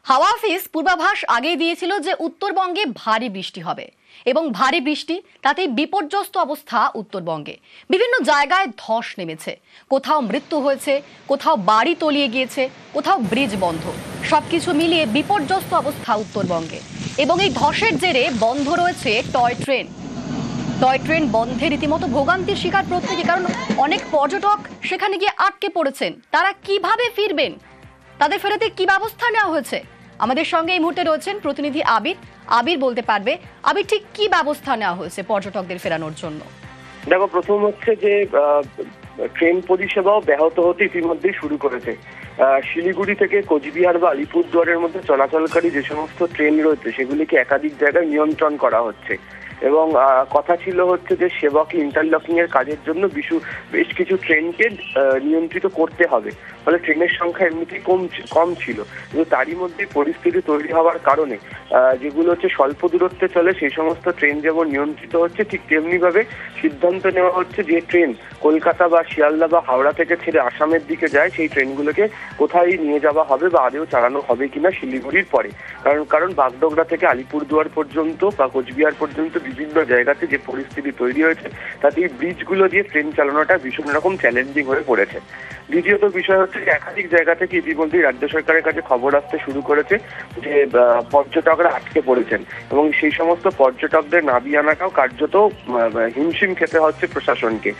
হাওয়া অফিস পূর্বাভাস আগেই দিয়েছিল যে উত্তরবঙ্গে ভারী বৃষ্টি হবে এবং ভারী বৃষ্টি তাতেই বিপর্যস্ত অবস্থা উত্তরবঙ্গে। বিভিন্ন জায়গায় ধস নেমেছে, কোথাও মৃত্যু হয়েছে, কোথাও বাড়ি তলিয়ে গিয়েছে, কোথাও ব্রিজ বন্ধ। সবকিছু মিলিয়ে বিপর্যস্ত অবস্থা উত্তরবঙ্গে। এবং এই ধসের জেরে বন্ধ রয়েছে টয় ট্রেন বন্ধে রীতিমতো ভোগান্তির শিকার প্রত্যেকে, কারণ অনেক পর্যটক সেখানে গিয়ে আটকে পড়েছেন। তারা কিভাবে ফিরবেন, তাদের ফেরাতে কি ব্যবস্থা নেওয়া হয়েছে? আমাদের সঙ্গে এই মুহূর্তে রয়েছেন প্রতিনিধি আবির বলতে পারবে। আবির, ঠিক কি ব্যবস্থা নেওয়া হয়েছে পর্যটকদের ফেরানোর জন্য? দেখো, প্রথম হচ্ছে যে ট্রেন পরিষেবাও ব্যাহত হতে ইতিমধ্যেই শুরু করেছে। শিলিগুড়ি থেকে কোচবিহার বা আলিপুরদুয়ারের মধ্যে চলাচলকারী যে সমস্ত ট্রেন রয়েছে সেগুলিকে একাধিক জায়গায় নিয়ন্ত্রণ করা হচ্ছে এবং কথা ছিল হচ্ছে যে সেবক ইন্টারলকিং এর কাজের জন্য বেশ কিছু ট্রেনকে নিয়ন্ত্রিত করতে হবে। ফলে ট্রেনের সংখ্যা এমনিতেই কম ছিল, কিন্তু তারই মধ্যে পরিস্থিতি তৈরি হওয়ার কারণে যেগুলো হচ্ছে স্বল্প দূরত্বে চলে সেই সমস্ত ট্রেন যেমন নিয়ন্ত্রিত হচ্ছে, ঠিক তেমনি ভাবে সিদ্ধান্ত নেওয়া হচ্ছে যে ট্রেন কলকাতা বা শিয়ালদা বা হাওড়া থেকে ছেড়ে আসামের দিকে যায় সেই ট্রেনগুলোকে কোথায় নিয়ে যাওয়া হবে বা আদেও চালানো হবে কিনা শিলিগুড়ির পরে। কারণ বাগডোগরা থেকে আলিপুরদুয়ার পর্যন্ত বা কোচবিহার পর্যন্ত বিভিন্ন জায়গাতে যে পরিস্থিতি তৈরি হয়েছে তাতে এই ব্রিজগুলো দিয়ে ট্রেন চালানোটা ভীষণ রকম চ্যালেঞ্জিং হয়ে পড়েছে। দ্বিতীয়ত বিষয় হচ্ছে যে একাধিক জায়গা থেকে ইতিমধ্যেই রাজ্য সরকারের কাছে খবর আসতে শুরু করেছে যে পর্যটকরা আটকে পড়েছেন এবং সেই সমস্ত পর্যটকদের নামিয়ে আনাটাও কার্যত হিমশিম খেতে হচ্ছে প্রশাসনকে।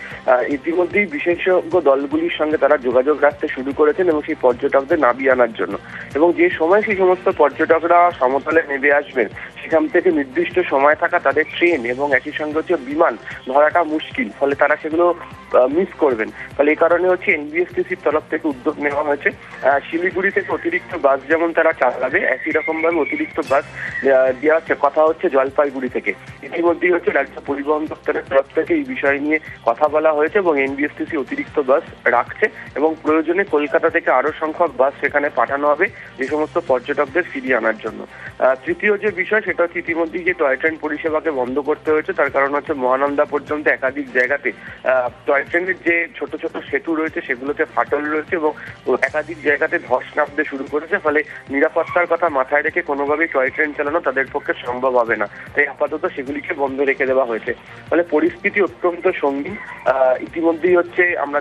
ইতিমধ্যেই বিশেষজ্ঞ দলগুলির সঙ্গে তারা যোগাযোগ রাখতে শুরু করেছেন এবং সেই পর্যটকদের নামিয়ে আনার জন্য। এবং যে সময় সেই সমস্ত পর্যটকরা সমতলে নেমে আসবেন সেখান থেকে নির্দিষ্ট সময় থাকা তাদের ট্রেন এবং একই সঙ্গে হচ্ছে বিমান ধরাটা মুশকিল, ফলে তারা সেগুলো মিস করবেন। ফলে এই কারণে হচ্ছে এনবিএসটিসির তরফ থেকে উদ্যোগ নেওয়া হয়েছে শিলিগুড়ি থেকে অতিরিক্ত বাস যেমন তারা চালাবে, একই রকম ভাবে অতিরিক্ত বাস দেওয়ার কথা হচ্ছে জলপাইগুড়ি থেকে। ইতিমধ্যেই হচ্ছে রাজ্য পরিবহন দপ্তরের তরফ থেকে এই বিষয় নিয়ে কথা বলা হয়েছে এবং এনবিএসটিসি অতিরিক্ত বাস রাখছে এবং প্রয়োজনে কলকাতা থেকে আরো সংখ্যক বাস সেখানে পাঠানো হবে যে সমস্ত পর্যটকদের ফিরিয়ে আনার জন্য। তৃতীয় যে বিষয় সেটা হচ্ছে ইতিমধ্যেই যে টয় ট্রেন পরিষেবাকে বন্ধ করতে হয়েছে, তার কারণ হচ্ছে মহানন্দা পর্যন্ত একাধিক জায়গাতে টয় ট্রেনের যে ছোট ছোট সেতু রয়েছে সেগুলোতে ফাটল রয়েছে এবং একাধিক জায়গাতে ধস নামতে শুরু করেছে। ফলে নিরাপত্তার কথা মাথায় রেখে কোনোভাবেই টয় ট্রেন চালানো তাদের পক্ষে সম্ভব হবে না, তাই আপাতত সেগুলিকে বন্ধ রেখে দেওয়া হয়েছে। ফলে পরিস্থিতি অত্যন্ত সঙ্গীন। ইতিমধ্যেই হচ্ছে আমরা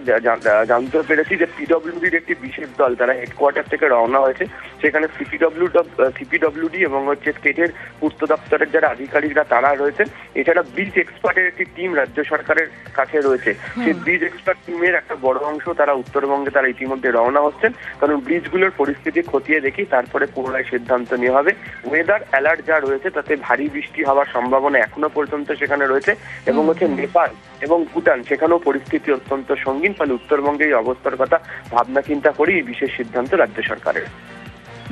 জানতে পেরেছি যে পিডব্লিউডির একটি বিশেষ দল তারা হেডকোয়ার্টার থেকে রওনা হয়েছে। সেখানে সিপিডব্লিউডি এবং হচ্ছে স্টেটের পূর্ত দপ্তরের যারা আধিকারিকরা তারা রয়েছেন, এছাড়া ব্রিজ এক্সপার্টের একটি টিম রাজ্য সরকারের কাছে রয়েছে। সেই ব্রিজ এক্সপার্ট টিমের একটা বড় অংশ তারা উত্তরবঙ্গে তারা ইতিমধ্যে রওনা হচ্ছেন, কারণ ব্রিজগুলোর পরিস্থিতি খতিয়ে দেখি তারপরে পুনরায় সিদ্ধান্ত নেওয়া হবে। ওয়েদার অ্যালার্ট যা রয়েছে তাতে ভারী বৃষ্টি হওয়ার সম্ভাবনা এখনো পর্যন্ত সেখানে রয়েছে এবং হচ্ছে নেপাল এবং ভুটান সেখানেও পরিস্থিতি অত্যন্ত সঙ্গীন। ফলে উত্তরবঙ্গে এই অবস্থার কথা ভাবনা চিন্তা করেই এই বিশেষ সিদ্ধান্ত রাজ্য সরকারের।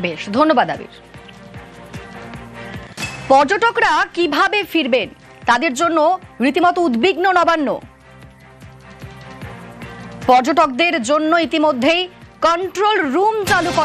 বেশ, ধন্যবাদ আবির। পর্যটকরা কিভাবে ফিরবেন তাদের জন্য রীতিমতো উদ্বিগ্ন নবান্ন। পর্যটকদের জন্য ইতিমধ্যেই কন্ট্রোল রুম চালু